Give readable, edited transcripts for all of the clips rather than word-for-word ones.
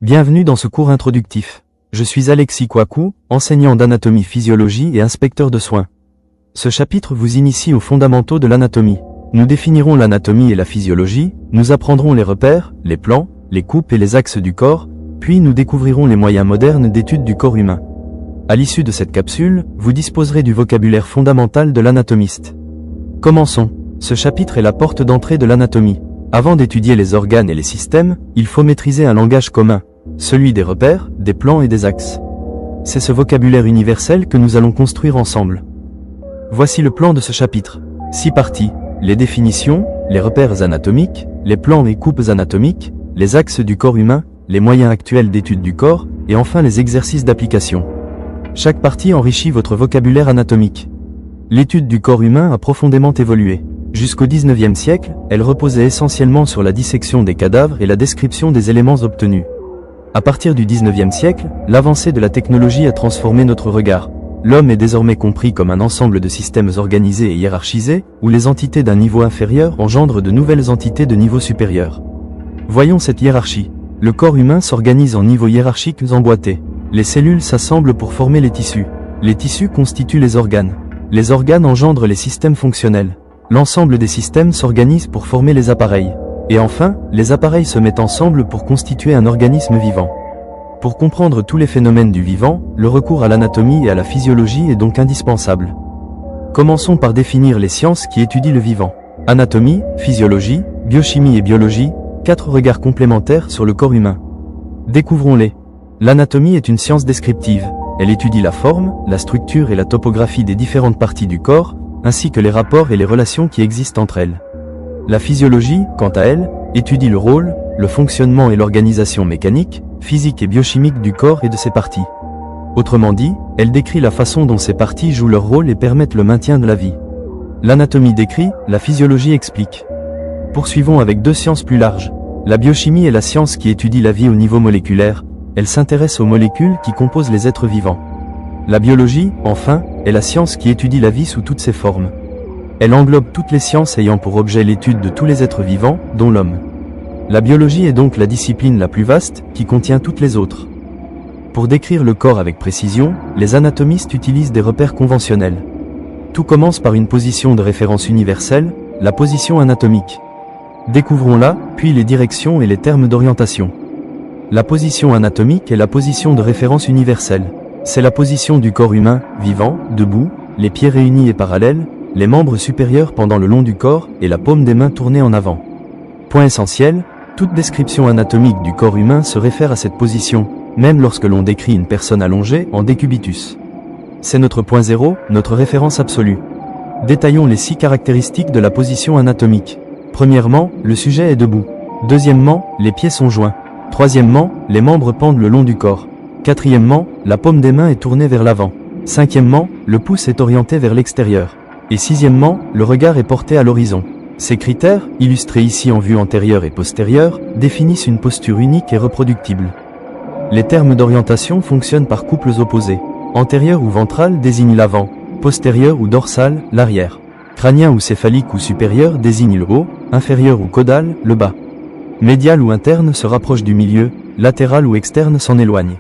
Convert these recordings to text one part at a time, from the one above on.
Bienvenue dans ce cours introductif. Je suis Alexis Kouakou, enseignant d'anatomie-physiologie et inspecteur de soins. Ce chapitre vous initie aux fondamentaux de l'anatomie. Nous définirons l'anatomie et la physiologie, nous apprendrons les repères, les plans, les coupes et les axes du corps, puis nous découvrirons les moyens modernes d'étude du corps humain. À l'issue de cette capsule, vous disposerez du vocabulaire fondamental de l'anatomiste. Commençons. Ce chapitre est la porte d'entrée de l'anatomie. Avant d'étudier les organes et les systèmes, il faut maîtriser un langage commun, celui des repères, des plans et des axes. C'est ce vocabulaire universel que nous allons construire ensemble. Voici le plan de ce chapitre. 6 parties, les définitions, les repères anatomiques, les plans et coupes anatomiques, les axes du corps humain, les moyens actuels d'étude du corps, et enfin les exercices d'application. Chaque partie enrichit votre vocabulaire anatomique. L'étude du corps humain a profondément évolué. Jusqu'au XIXe siècle, elle reposait essentiellement sur la dissection des cadavres et la description des éléments obtenus. À partir du XIXe siècle, l'avancée de la technologie a transformé notre regard. L'homme est désormais compris comme un ensemble de systèmes organisés et hiérarchisés, où les entités d'un niveau inférieur engendrent de nouvelles entités de niveau supérieur. Voyons cette hiérarchie. Le corps humain s'organise en niveaux hiérarchiques emboîtés. Les cellules s'assemblent pour former les tissus. Les tissus constituent les organes. Les organes engendrent les systèmes fonctionnels. L'ensemble des systèmes s'organise pour former les appareils. Et enfin, les appareils se mettent ensemble pour constituer un organisme vivant. Pour comprendre tous les phénomènes du vivant, le recours à l'anatomie et à la physiologie est donc indispensable. Commençons par définir les sciences qui étudient le vivant. Anatomie, physiologie, biochimie et biologie, 4 regards complémentaires sur le corps humain. Découvrons-les. L'anatomie est une science descriptive. Elle étudie la forme, la structure et la topographie des différentes parties du corps, ainsi que les rapports et les relations qui existent entre elles. La physiologie, quant à elle, étudie le rôle, le fonctionnement et l'organisation mécanique, physique et biochimique du corps et de ses parties. Autrement dit, elle décrit la façon dont ces parties jouent leur rôle et permettent le maintien de la vie. L'anatomie décrit, la physiologie explique. Poursuivons avec 2 sciences plus larges. La biochimie est la science qui étudie la vie au niveau moléculaire. Elle s'intéresse aux molécules qui composent les êtres vivants. La biologie, enfin, est la science qui étudie la vie sous toutes ses formes. Elle englobe toutes les sciences ayant pour objet l'étude de tous les êtres vivants, dont l'homme. La biologie est donc la discipline la plus vaste, qui contient toutes les autres. Pour décrire le corps avec précision, les anatomistes utilisent des repères conventionnels. Tout commence par une position de référence universelle, la position anatomique. Découvrons-la, puis les directions et les termes d'orientation. La position anatomique est la position de référence universelle. C'est la position du corps humain, vivant, debout, les pieds réunis et parallèles, les membres supérieurs pendant le long du corps et la paume des mains tournée en avant. Point essentiel, toute description anatomique du corps humain se réfère à cette position, même lorsque l'on décrit une personne allongée en décubitus. C'est notre point zéro, notre référence absolue. Détaillons les 6 caractéristiques de la position anatomique. Premièrement, le sujet est debout. Deuxièmement, les pieds sont joints. Troisièmement, les membres pendent le long du corps. Quatrièmement, la paume des mains est tournée vers l'avant. Cinquièmement, le pouce est orienté vers l'extérieur. Et sixièmement, le regard est porté à l'horizon. Ces critères, illustrés ici en vue antérieure et postérieure, définissent une posture unique et reproductible. Les termes d'orientation fonctionnent par couples opposés. Antérieur ou ventral désigne l'avant, postérieur ou dorsal, l'arrière. Crânien ou céphalique ou supérieur désigne le haut, inférieur ou caudal, le bas. Médial ou interne se rapproche du milieu, latéral ou externe s'en éloigne.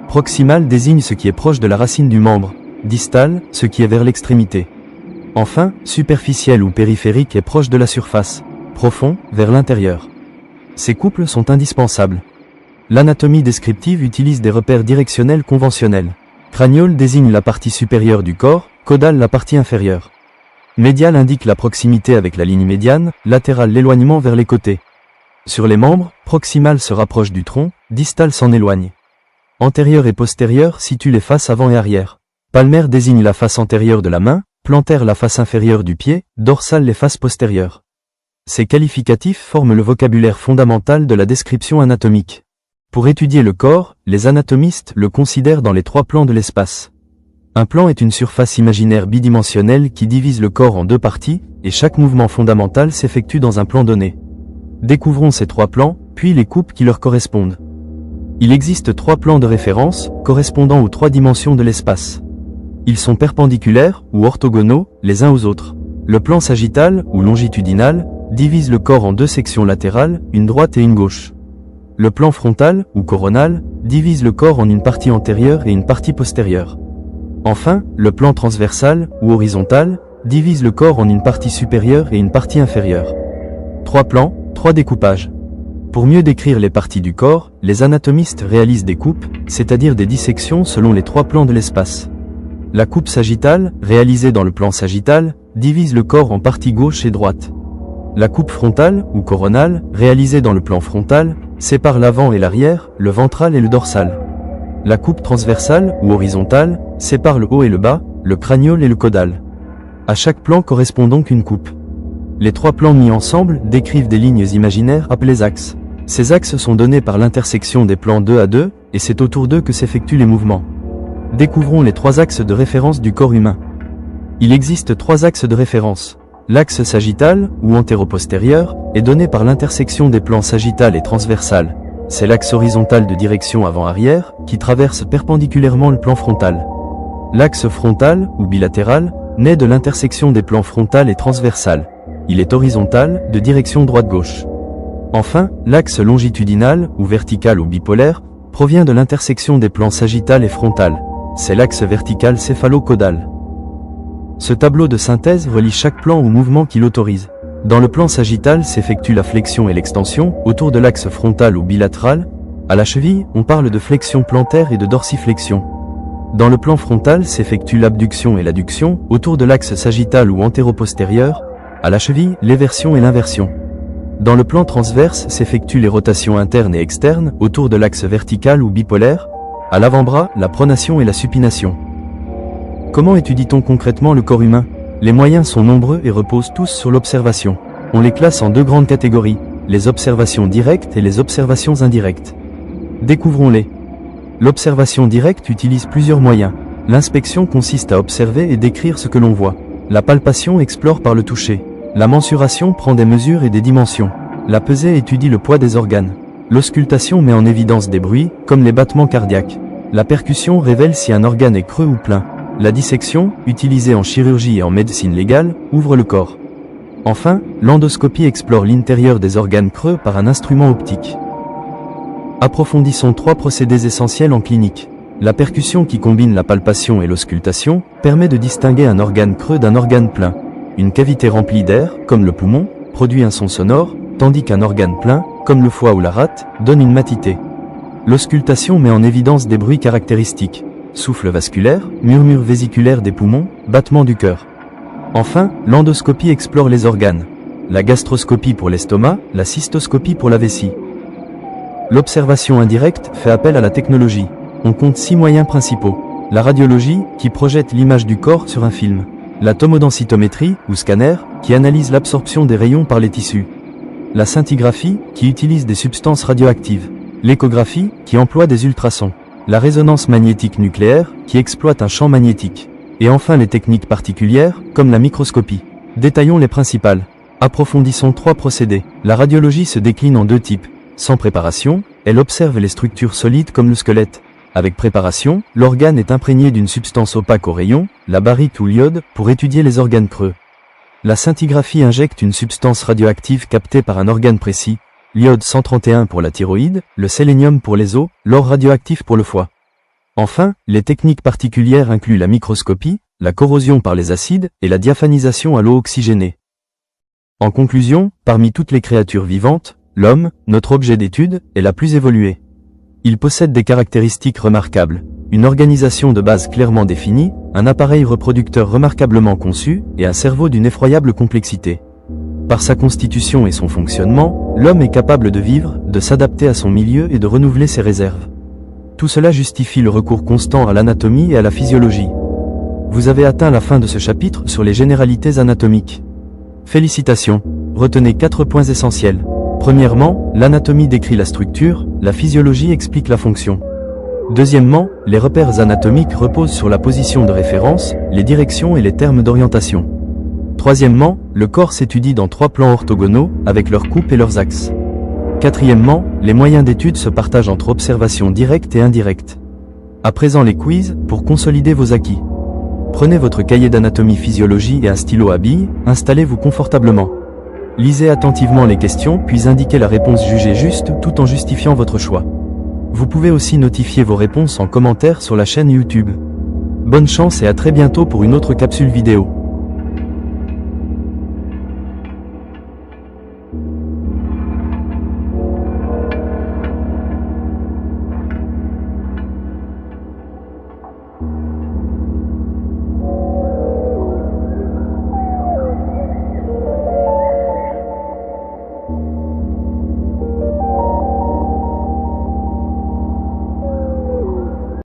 Proximal désigne ce qui est proche de la racine du membre, distal, ce qui est vers l'extrémité. Enfin, superficiel ou périphérique est proche de la surface, profond, vers l'intérieur. Ces couples sont indispensables. L'anatomie descriptive utilise des repères directionnels conventionnels. Cranial désigne la partie supérieure du corps, caudal la partie inférieure. Médial indique la proximité avec la ligne médiane, latéral l'éloignement vers les côtés. Sur les membres, proximal se rapproche du tronc, distal s'en éloigne. Antérieur et postérieur situent les faces avant et arrière. Palmaire désigne la face antérieure de la main, plantaire la face inférieure du pied, dorsale les faces postérieures. Ces qualificatifs forment le vocabulaire fondamental de la description anatomique. Pour étudier le corps, les anatomistes le considèrent dans les 3 plans de l'espace. Un plan est une surface imaginaire bidimensionnelle qui divise le corps en 2 parties, et chaque mouvement fondamental s'effectue dans un plan donné. Découvrons ces 3 plans, puis les coupes qui leur correspondent. Il existe 3 plans de référence, correspondant aux 3 dimensions de l'espace. Ils sont perpendiculaires, ou orthogonaux, les uns aux autres. Le plan sagittal, ou longitudinal, divise le corps en 2 sections latérales, une droite et une gauche. Le plan frontal, ou coronal, divise le corps en une partie antérieure et une partie postérieure. Enfin, le plan transversal, ou horizontal, divise le corps en une partie supérieure et une partie inférieure. 3 plans, 3 découpages. Pour mieux décrire les parties du corps, les anatomistes réalisent des coupes, c'est-à-dire des dissections selon les 3 plans de l'espace. La coupe sagittale, réalisée dans le plan sagittal, divise le corps en parties gauche et droite. La coupe frontale, ou coronale, réalisée dans le plan frontal, sépare l'avant et l'arrière, le ventral et le dorsal. La coupe transversale, ou horizontale, sépare le haut et le bas, le cranial et le caudal. À chaque plan correspond donc une coupe. Les 3 plans mis ensemble décrivent des lignes imaginaires appelées axes. Ces axes sont donnés par l'intersection des plans 2 à 2, et c'est autour d'eux que s'effectuent les mouvements. Découvrons les 3 axes de référence du corps humain. Il existe 3 axes de référence. L'axe sagittal, ou antéro-postérieur, est donné par l'intersection des plans sagittal et transversal. C'est l'axe horizontal de direction avant-arrière, qui traverse perpendiculairement le plan frontal. L'axe frontal, ou bilatéral, naît de l'intersection des plans frontal et transversal. Il est horizontal, de direction droite-gauche. Enfin, l'axe longitudinal, ou vertical ou bipolaire, provient de l'intersection des plans sagittal et frontal. C'est l'axe vertical céphalo-caudal. Ce tableau de synthèse relie chaque plan au mouvement qui l'autorise. Dans le plan sagittal s'effectue la flexion et l'extension, autour de l'axe frontal ou bilatéral. À la cheville, on parle de flexion plantaire et de dorsiflexion. Dans le plan frontal s'effectue l'abduction et l'adduction, autour de l'axe sagittal ou antéro-postérieur. À la cheville, l'éversion et l'inversion. Dans le plan transverse s'effectuent les rotations internes et externes, autour de l'axe vertical ou bipolaire. À l'avant-bras, la pronation et la supination. Comment étudie-t-on concrètement le corps humain? Les moyens sont nombreux et reposent tous sur l'observation. On les classe en 2 grandes catégories, les observations directes et les observations indirectes. Découvrons-les. L'observation directe utilise plusieurs moyens. L'inspection consiste à observer et décrire ce que l'on voit. La palpation explore par le toucher. La mensuration prend des mesures et des dimensions. La pesée étudie le poids des organes. L'auscultation met en évidence des bruits, comme les battements cardiaques. La percussion révèle si un organe est creux ou plein. La dissection, utilisée en chirurgie et en médecine légale, ouvre le corps. Enfin, l'endoscopie explore l'intérieur des organes creux par un instrument optique. Approfondissons 3 procédés essentiels en clinique. La percussion qui combine la palpation et l'auscultation permet de distinguer un organe creux d'un organe plein. Une cavité remplie d'air, comme le poumon, produit un son sonore, tandis qu'un organe plein, comme le foie ou la rate, donne une matité. L'auscultation met en évidence des bruits caractéristiques. Souffle vasculaire, murmure vésiculaire des poumons, battement du cœur. Enfin, l'endoscopie explore les organes. La gastroscopie pour l'estomac, la cystoscopie pour la vessie. L'observation indirecte fait appel à la technologie. On compte 6 moyens principaux. La radiologie, qui projette l'image du corps sur un film. La tomodensitométrie, ou scanner, qui analyse l'absorption des rayons par les tissus. La scintigraphie, qui utilise des substances radioactives. L'échographie, qui emploie des ultrasons. La résonance magnétique nucléaire, qui exploite un champ magnétique. Et enfin les techniques particulières, comme la microscopie. Détaillons les principales. Approfondissons 3 procédés. La radiologie se décline en 2 types. Sans préparation, elle observe les structures solides comme le squelette. Avec préparation, l'organe est imprégné d'une substance opaque aux rayons, la barite ou l'iode, pour étudier les organes creux. La scintigraphie injecte une substance radioactive captée par un organe précis, l'iode 131 pour la thyroïde, le sélénium pour les os, l'or radioactif pour le foie. Enfin, les techniques particulières incluent la microscopie, la corrosion par les acides et la diaphanisation à l'eau oxygénée. En conclusion, parmi toutes les créatures vivantes, l'homme, notre objet d'étude, est la plus évoluée. Il possède des caractéristiques remarquables, une organisation de base clairement définie, un appareil reproducteur remarquablement conçu et un cerveau d'une effroyable complexité. Par sa constitution et son fonctionnement, l'homme est capable de vivre, de s'adapter à son milieu et de renouveler ses réserves. Tout cela justifie le recours constant à l'anatomie et à la physiologie. Vous avez atteint la fin de ce chapitre sur les généralités anatomiques. Félicitations, retenez 4 points essentiels. Premièrement, l'anatomie décrit la structure, la physiologie explique la fonction. Deuxièmement, les repères anatomiques reposent sur la position de référence, les directions et les termes d'orientation. Troisièmement, le corps s'étudie dans 3 plans orthogonaux, avec leurs coupes et leurs axes. Quatrièmement, les moyens d'étude se partagent entre observations directes et indirectes. À présent les quiz, pour consolider vos acquis. Prenez votre cahier d'anatomie physiologie et un stylo à billes, installez-vous confortablement. Lisez attentivement les questions puis indiquez la réponse jugée juste tout en justifiant votre choix. Vous pouvez aussi notifier vos réponses en commentaire sur la chaîne YouTube. Bonne chance et à très bientôt pour une autre capsule vidéo.